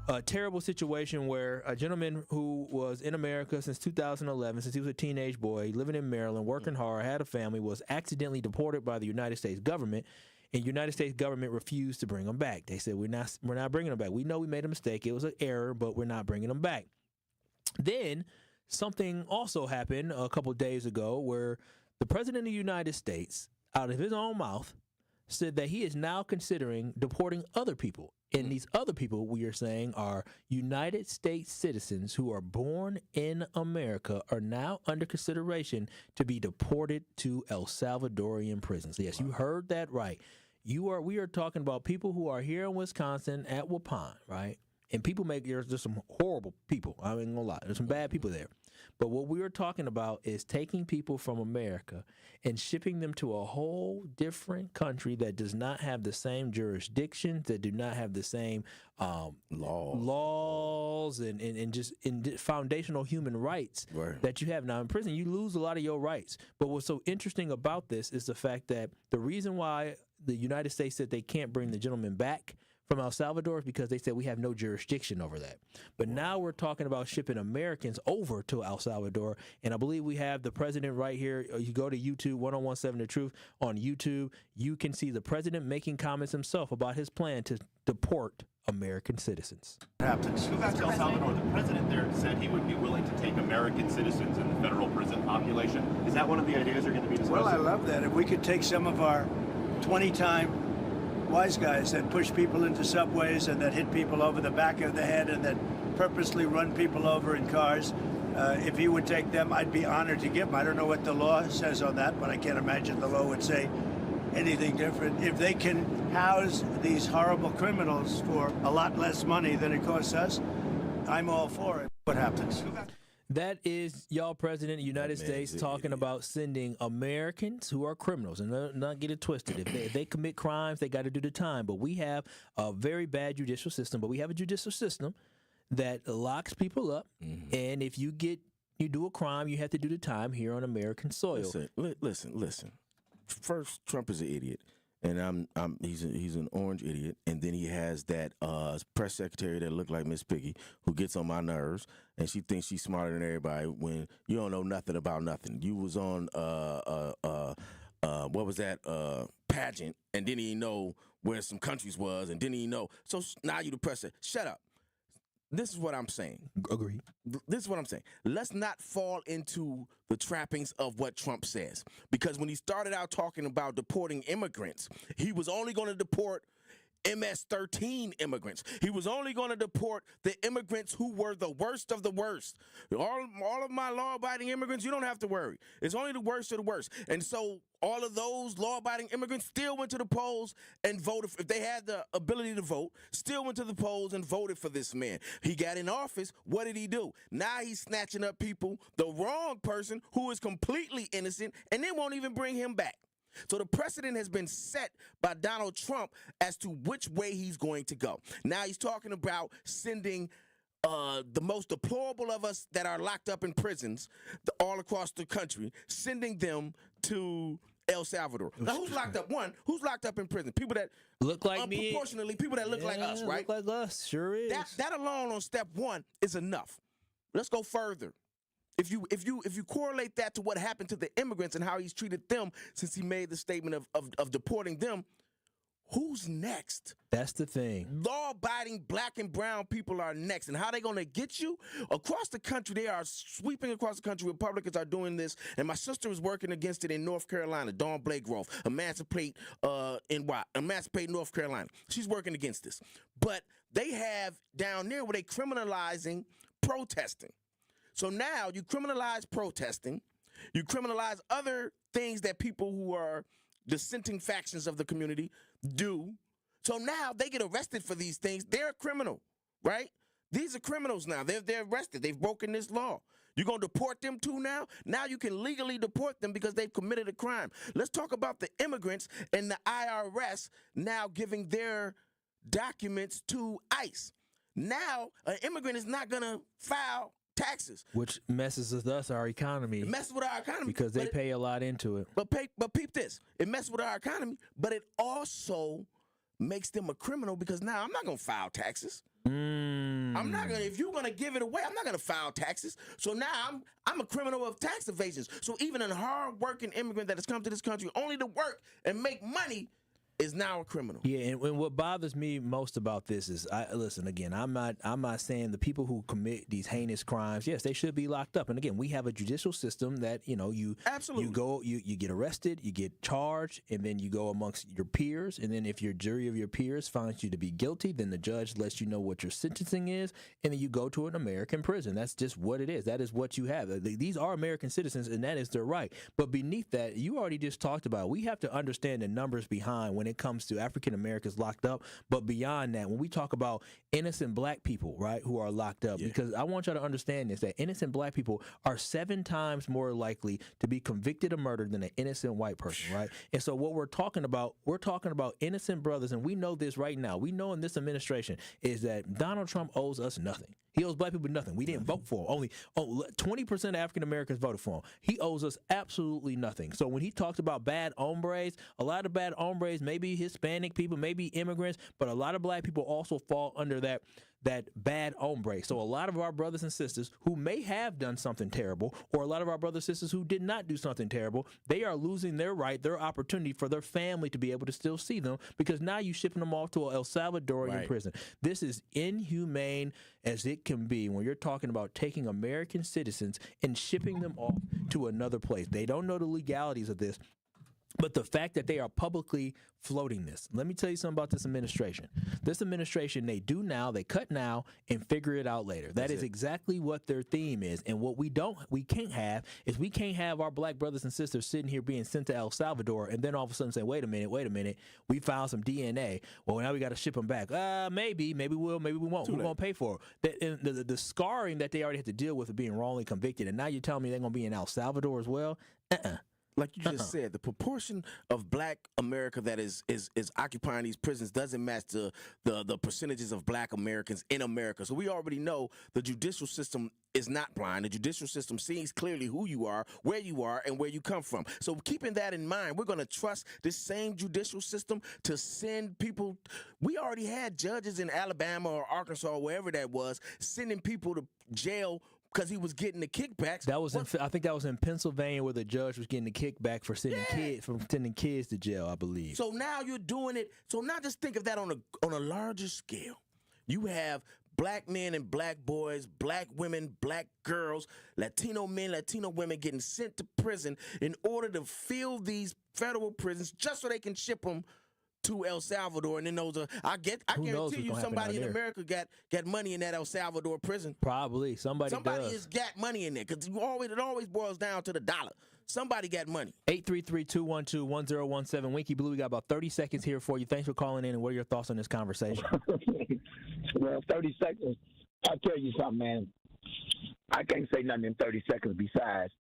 a terrible situation where a gentleman who was in America since 2011, since he was a teenage boy, living in Maryland, working hard, had a family, was accidentally deported by the United States government, and the United States government refused to bring him back. They said, we're not bringing him back. We know we made a mistake. It was an error, but we're not bringing him back. Then something also happened a couple of days ago where the president of the United States, out of his own mouth, said that he is now considering deporting other people. And these other people, we are saying, are United States citizens who are born in America are now under consideration to be deported to El Salvadorian prisons. Yes, you heard that right. We are talking about people who are here in Wisconsin at Waupun, right? And there's some horrible people. I ain't gonna lie. There's some bad people there. But what we are talking about is taking people from America and shipping them to a whole different country that does not have the same jurisdictions, that do not have the same laws and just foundational human rights that you have. Now, in prison, you lose a lot of your rights. But what's so interesting about this is the fact that the reason why the United States said they can't bring the gentleman back from El Salvador is because they said we have no jurisdiction over that. But now we're talking about shipping Americans over to El Salvador, and I believe we have the president right here. You go to YouTube, 101.7 The Truth on YouTube. You can see the president making comments himself about his plan to deport American citizens. Happens. Go back to El Salvador. The president there said he would be willing to take American citizens in the federal prison population. Is that one of the ideas you're going to be discussing? Well, I love that. If we could take some of our 20-time wise guys that push people into subways and that hit people over the back of the head and that purposely run people over in cars, if he would take them, I'd be honored to give them. I don't know what the law says on that, but I can't imagine the law would say anything different. If they can house these horrible criminals for a lot less money than it costs us, I'm all for it. What happens? That is y'all president of the United States talking about sending Americans who are criminals, and not get it twisted. If they commit crimes, they got to do the time. But we have a very bad judicial system. But we have a judicial system that locks people up, and if you do a crime, you have to do the time here on American soil. Listen. First, Trump is an idiot. And he's an orange idiot, and then he has that press secretary that looked like Miss Piggy, who gets on my nerves, and she thinks she's smarter than everybody when you don't know nothing about nothing. You was on what was that pageant, and didn't even know where some countries was, and didn't even know. So now you the press. Shut up. This is what I'm saying. Agree. This is what I'm saying. Let's not fall into the trappings of what Trump says. Because when he started out talking about deporting immigrants, he was only going to deport MS-13 immigrants. He was only going to deport the immigrants who were the worst of the worst. All of my law-abiding immigrants, you don't have to worry. It's only the worst of the worst. And so all of those law-abiding immigrants still went to the polls and voted, if they had the ability to vote, still went to the polls and voted for this man. He got in office. What did he do? Now he's snatching up people, the wrong person who is completely innocent, and they won't even bring him back. So the precedent has been set by Donald Trump as to which way he's going to go. Now he's talking about sending the most deplorable of us that are locked up in prisons all across the country, sending them to El Salvador. Now, who's locked up? Who's locked up in prison? People that look like me. Unproportionately, people that look like us, right? Look like us, sure is. That alone on step one is enough. Let's go further. If you correlate that to what happened to the immigrants and how he's treated them since he made the statement of deporting them, who's next? That's the thing. Law-abiding black and brown people are next. And how are they going to get you? Across the country, they are sweeping across the country. Republicans are doing this. And my sister is working against it in North Carolina, Dawn Blakegrove, Emancipate North Carolina. She's working against this. But they have down there where they criminalizing protesting. So now you criminalize protesting, you criminalize other things that people who are dissenting factions of the community do. So now they get arrested for these things. They're a criminal, right? These are criminals now. They're arrested. They've broken this law. You're going to deport them too now? Now you can legally deport them because they've committed a crime. Let's talk about the immigrants and the IRS now giving their documents to ICE. Now, an immigrant is not going to file taxes. Which messes with us, our economy. It messes with our economy. Because they pay a lot into it. But peep this. It messes with our economy, but it also makes them a criminal because now I'm not going to file taxes. I'm not gonna. If you're gonna give it away, I'm not gonna file taxes. So now I'm a criminal of tax evasion. So even a hard-working immigrant that has come to this country only to work and make money is now a criminal. Yeah, and what bothers me most about this is, listen again. I'm not saying the people who commit these heinous crimes, yes, they should be locked up. And again, we have a judicial system that you absolutely you get arrested, you get charged, and then you go amongst your peers. And then if your jury of your peers finds you to be guilty, then the judge lets you know what your sentencing is, and then you go to an American prison. That's just what it is. That is what you have. These are American citizens, and that is their right. But beneath that, you already just talked about, we have to understand the numbers behind when it comes to African Americans locked up. But beyond that, when we talk about innocent black people, right, who are locked up, because I want y'all to understand this, that innocent black people are 7 times more likely to be convicted of murder than an innocent white person, right? And so what we're talking about innocent brothers, and we know this right now. We know in this administration is that Donald Trump owes us nothing. He owes black people nothing. We didn't vote for him. Only 20% of African Americans voted for him. He owes us absolutely nothing. So when he talks about bad hombres, a lot of bad hombres, maybe Hispanic people, maybe immigrants, but a lot of black people also fall under that bad hombre. So a lot of our brothers and sisters who may have done something terrible, or a lot of our brothers and sisters who did not do something terrible, they are losing their right, their opportunity for their family to be able to still see them, because now you're shipping them off to an El Salvadorian prison. This is inhumane as it can be when you're talking about taking American citizens and shipping them off to another place. They don't know the legalities of this. But the fact that they are publicly floating this, let me tell you something about this administration. This administration, they do now, they cut now, and figure it out later. That is exactly what their theme is. And what we can't have our black brothers and sisters sitting here being sent to El Salvador and then all of a sudden say, wait a minute, we found some DNA. Well, now we got to ship them back. Maybe we will, maybe we won't. We're going to pay for it. The scarring that they already had to deal with of being wrongly convicted, and now you're telling me they're going to be in El Salvador as well? Like you just said, the proportion of black America that is occupying these prisons doesn't match the percentages of black Americans in America. So we already know the judicial system is not blind. The judicial system sees clearly who you are, and where you come from. So keeping that in mind, we're going to trust this same judicial system to send people. We already had judges in Alabama or Arkansas or wherever that was sending people to jail because he was getting the kickbacks. That was I think that was in Pennsylvania, where the judge was getting the kickback for sending kids to jail, I believe. So now you're doing it. So now just think of that on a larger scale. You have black men and black boys, black women, black girls, Latino men, Latino women getting sent to prison in order to fill these federal prisons just so they can ship them to El Salvador. And then I guarantee you somebody in America got money in that El Salvador prison. Probably. Somebody has got money in there, because it always boils down to the dollar. Somebody got money. 833-212-1017. Winky Blue, we got about 30 seconds here for you. Thanks for calling in, and what are your thoughts on this conversation? Well, 30 seconds. I'll tell you something, man. I can't say nothing in 30 seconds besides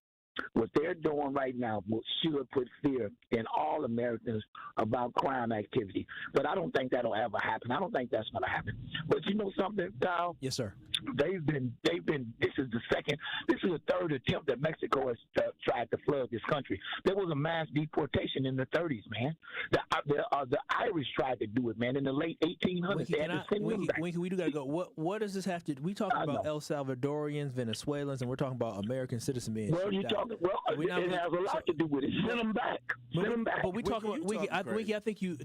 what they're doing right now should put fear in all Americans about crime activity. But I don't think that'll ever happen. I don't think that's going to happen. But you know something, Kyle? Yes, sir. They've been. This is the third attempt that Mexico has tried to flood this country. There was a mass deportation in the 30s, man. The Irish tried to do it, man, in the late 1800s. They had to send them back. Winky, we do got to go. What does this have to? We talking about El Salvadorians, Venezuelans, and we're talking about American citizens being. Well, it has a lot to do with it. Send them back. Send them back. But we talking about Winky.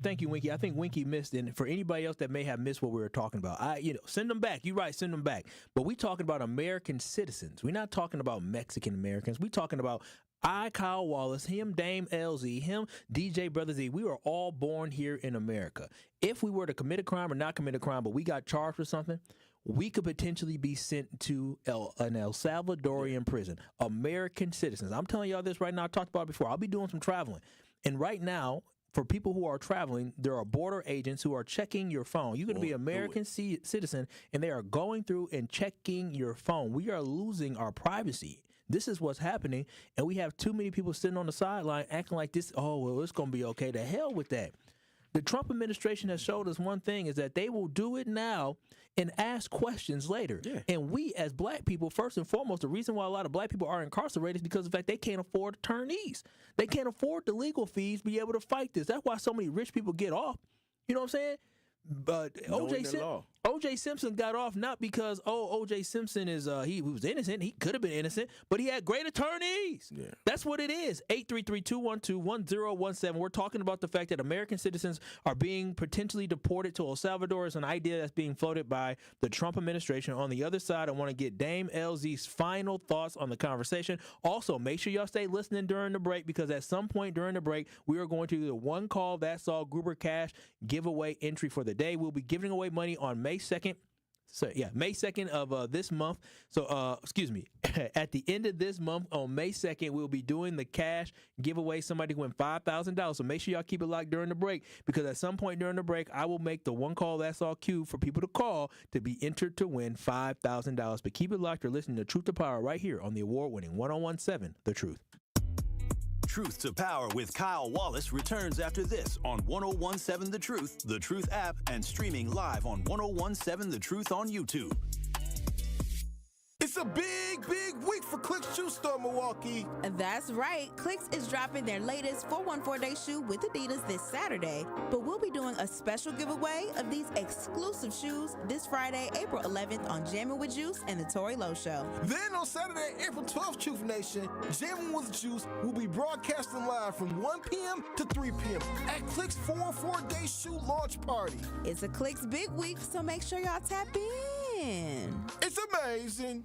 Thank you, Winky. I think Winky missed, and for anybody else that may have missed what we were talking about, send them back. You're right, send them back. But we talking about American citizens. We're not talking about Mexican Americans. We talking about Kyle Wallace, him, Dame LZ, him, DJ Brother Z. We were all born here in America. If we were to commit a crime or not commit a crime, but we got charged with something, we could potentially be sent to an El Salvadorian prison. American citizens. I'm telling y'all this right now. I talked about it before. I'll be doing some traveling. And right now, for people who are traveling, there are border agents who are checking your phone. You could be an American citizen, and they are going through and checking your phone. We are losing our privacy. This is what's happening, and we have too many people sitting on the sideline acting like this, oh, well, it's going to be okay. To hell with that. The Trump administration has showed us one thing, is that they will do it now and ask questions later. Yeah. And we, as black people, first and foremost, the reason why a lot of black people are incarcerated is because of the fact they can't afford attorneys. They can't afford the legal fees to be able to fight this. That's why so many rich people get off. You know what I'm saying? But O.J. Simpson got off not because O.J. Simpson is he was innocent. He could have been innocent, but he had great attorneys. Yeah. That's what it is. 833-212-1017. We're talking about the fact that American citizens are being potentially deported to El Salvador. Is an idea that's being floated by the Trump administration. On the other side, I want to get Dame LZ's final thoughts on the conversation. Also, make sure y'all stay listening during the break, because at some point during the break, we are going to do the One Call That's All Gruber Cash giveaway entry for the day. We'll be giving away money on May 2nd. So yeah, May 2nd of this month. So excuse me, at the end of this month on May 2nd, we'll be doing the cash giveaway. Somebody can win $5,000. So make sure y'all keep it locked during the break, because at some point during the break, I will make the One Call That's All queue for people to call to be entered to win $5,000. But keep it locked. You're listening to Truth to Power right here on the award-winning 1017 The Truth. Truth to Power with Kyle Wallace returns after this on 1017 The Truth app, and streaming live on 1017 The Truth on YouTube. It's a big week for Clicks Shoe Store, Milwaukee. That's right. Clicks is dropping their latest 414-day shoe with Adidas this Saturday. But we'll be doing a special giveaway of these exclusive shoes this Friday, April 11th on Jammin' with Juice and the Tory Lowe Show. Then on Saturday, April 12th, Truth Nation, Jammin' with Juice will be broadcasting live from 1 p.m. to 3 p.m. at Clicks' 414-day shoe launch party. It's a Clicks big week, so make sure y'all tap in. It's amazing.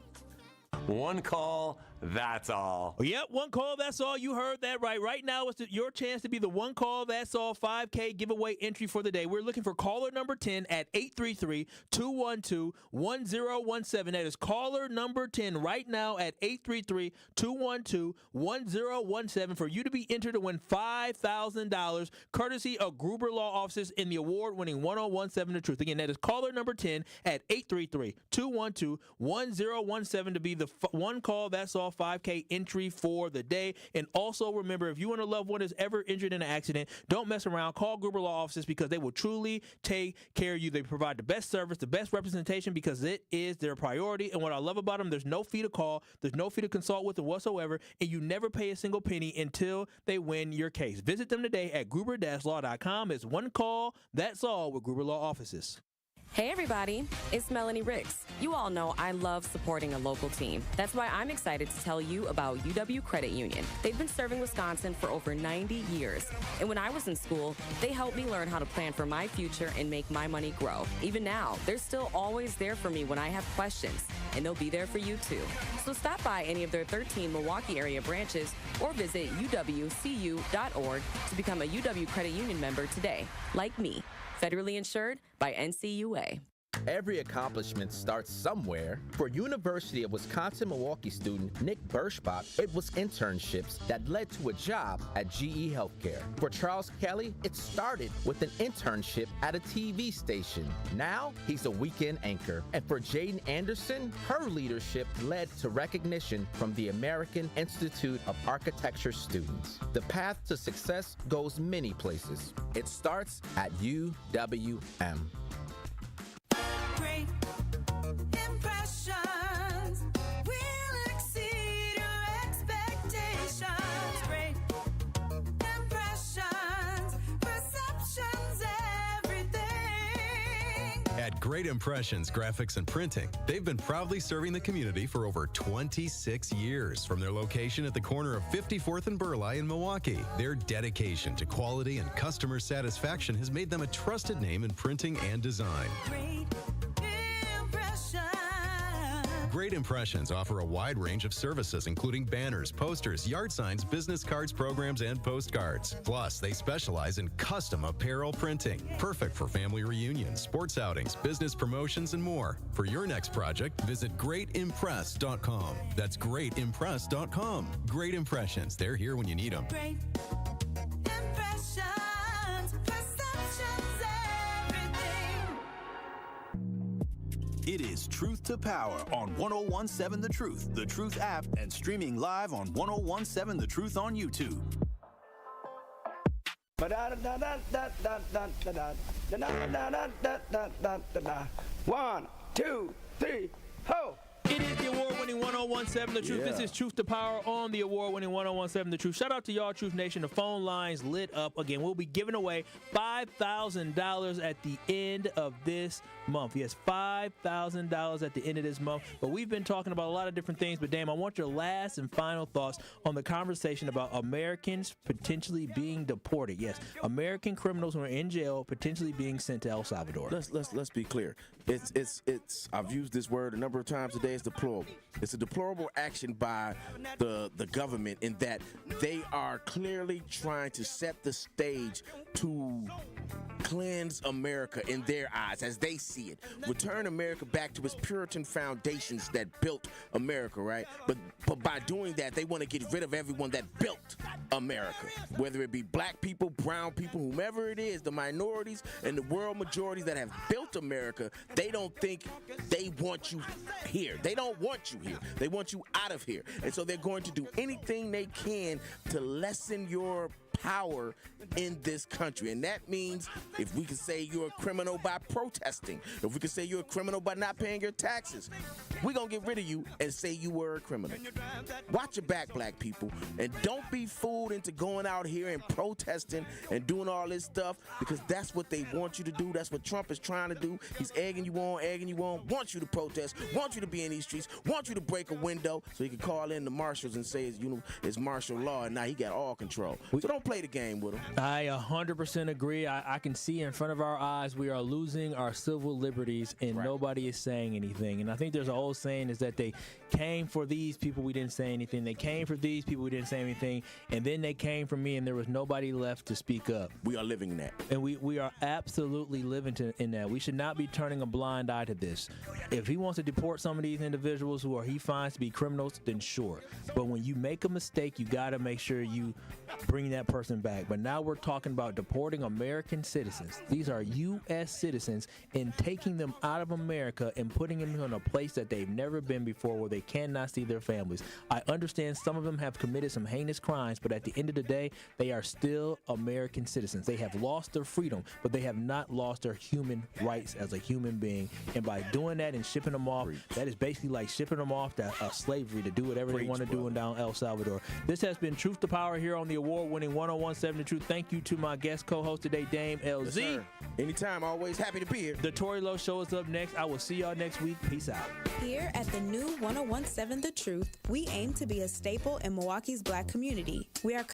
One call, that's all. Yep, one call, that's all. You heard that right. Right now, it's your chance to be the One Call, That's All 5K giveaway entry for the day. We're looking for caller number 10 at 833-212-1017. That is caller number 10 right now at 833-212-1017 for you to be entered to win $5,000, courtesy of Gruber Law Offices in the award-winning 1017 The Truth. Again, that is caller number 10 at 833-212-1017 to be the One Call, That's All 5K entry for the day. And also remember, if you and a loved one is ever injured in an accident, don't mess around. Call Gruber Law Offices, because they will truly take care of you. They provide the best service, the best representation, because it is their priority. And what I love about them, there's no fee to call, there's no fee to consult with them whatsoever, and you never pay a single penny until they win your case. Visit them today at gruber-law.com. It's One Call, That's All with Gruber Law Offices. Hey everybody, it's Melanie Ricks. You all know I love supporting a local team. That's why I'm excited to tell you about UW Credit Union. They've been serving Wisconsin for over 90 years. And when I was in school, they helped me learn how to plan for my future and make my money grow. Even now, they're still always there for me when I have questions, and they'll be there for you too. So stop by any of their 13 Milwaukee area branches or visit uwcu.org to become a UW Credit Union member today, like me. Federally insured by NCUA. Every accomplishment starts somewhere. For University of Wisconsin-Milwaukee student Nick Birschbach, it was internships that led to a job at GE Healthcare. For Charles Kelly, it started with an internship at a TV station. Now, he's a weekend anchor. And for Jaden Anderson, her leadership led to recognition from the American Institute of Architecture students. The path to success goes many places. It starts at UWM. Great impressions will exceed your expectations. Great impressions, perceptions, everything. At Great Impressions Graphics and Printing, they've been proudly serving the community for over 26 years. From their location at the corner of 54th and Burleigh in Milwaukee, their dedication to quality and customer satisfaction has made them a trusted name in printing and design. Great Impressions offer a wide range of services, including banners, posters, yard signs, business cards, programs, and postcards. Plus, they specialize in custom apparel printing, perfect for family reunions, sports outings, business promotions, and more. For your next project, visit greatimpress.com. That's greatimpress.com. Great Impressions. They're here when you need them. Great impressions. It is Truth to Power on 1017 The Truth app, and streaming live on 1017 The Truth on YouTube. One, two, three, ho! It is the award-winning 1017 The Truth. Yeah. This is Truth to Power on the award-winning 1017 The Truth. Shout out to y'all, Truth Nation. The phone lines lit up again. We'll be giving away $5,000 at the end of this month. Yes, $5,000 at the end of this month. But we've been talking about a lot of different things. But, Dame, I want your last and final thoughts on the conversation about Americans potentially being deported. Yes, American criminals who are in jail potentially being sent to El Salvador. Let's be clear. It's I've used this word a number of times today. It's deplorable. It's a deplorable action by the government in that they are clearly trying to set the stage to cleanse America in their eyes as they see it. Return America back to its Puritan foundations that built America, right? But by doing that, they want to get rid of everyone that built America, whether it be black people, brown people, whomever it is, the minorities and the world majorities that have built America. They don't think they want you here. They don't want you here. They want you out of here. And so they're going to do anything they can to lessen your power in this country. And that means if we can say you're a criminal by protesting, if we can say you're a criminal by not paying your taxes, we're going to get rid of you and say you were a criminal. Watch your back, black people, and don't be fooled into going out here and protesting and doing all this stuff, because that's what they want you to do. That's what Trump is trying to do. He's egging you on, wants you to protest, wants you to be in these streets, wants you to break a window so he can call in the marshals and say it's martial law, and now he got all control. So don't play the game with him. I 100% agree. I can see in front of our eyes we are losing our civil liberties, and nobody is saying anything. And I think there's an old saying is that they came for these people, we didn't say anything. They came for these people, we didn't say anything. And then they came for me, and there was nobody left to speak up. We are living in that. And we are absolutely living in that. We should not be turning a blind eye to this. If he wants to deport some of these individuals who he finds to be criminals, then sure. But when you make a mistake, you got to make sure you bring that person back. But now we're talking about deporting American citizens. These are U.S. citizens, and taking them out of America and putting them in a place that they've never been before, where they cannot see their families. I understand some of them have committed some heinous crimes, but at the end of the day, they are still American citizens. They have lost their freedom, but they have not lost their human rights as a human being. And by doing that and shipping them off, that is basically like shipping them off to slavery to do whatever they want to do in down El Salvador. This has been Truth to Power here on the award-winning 1017 The Truth. Thank you to my guest co-host today, Dame LZ. Yes, anytime, always happy to be here. The Tory Lowe Show is up next. I will see y'all next week. Peace out. Here at the new 1017 The Truth, we aim to be a staple in Milwaukee's black community. We are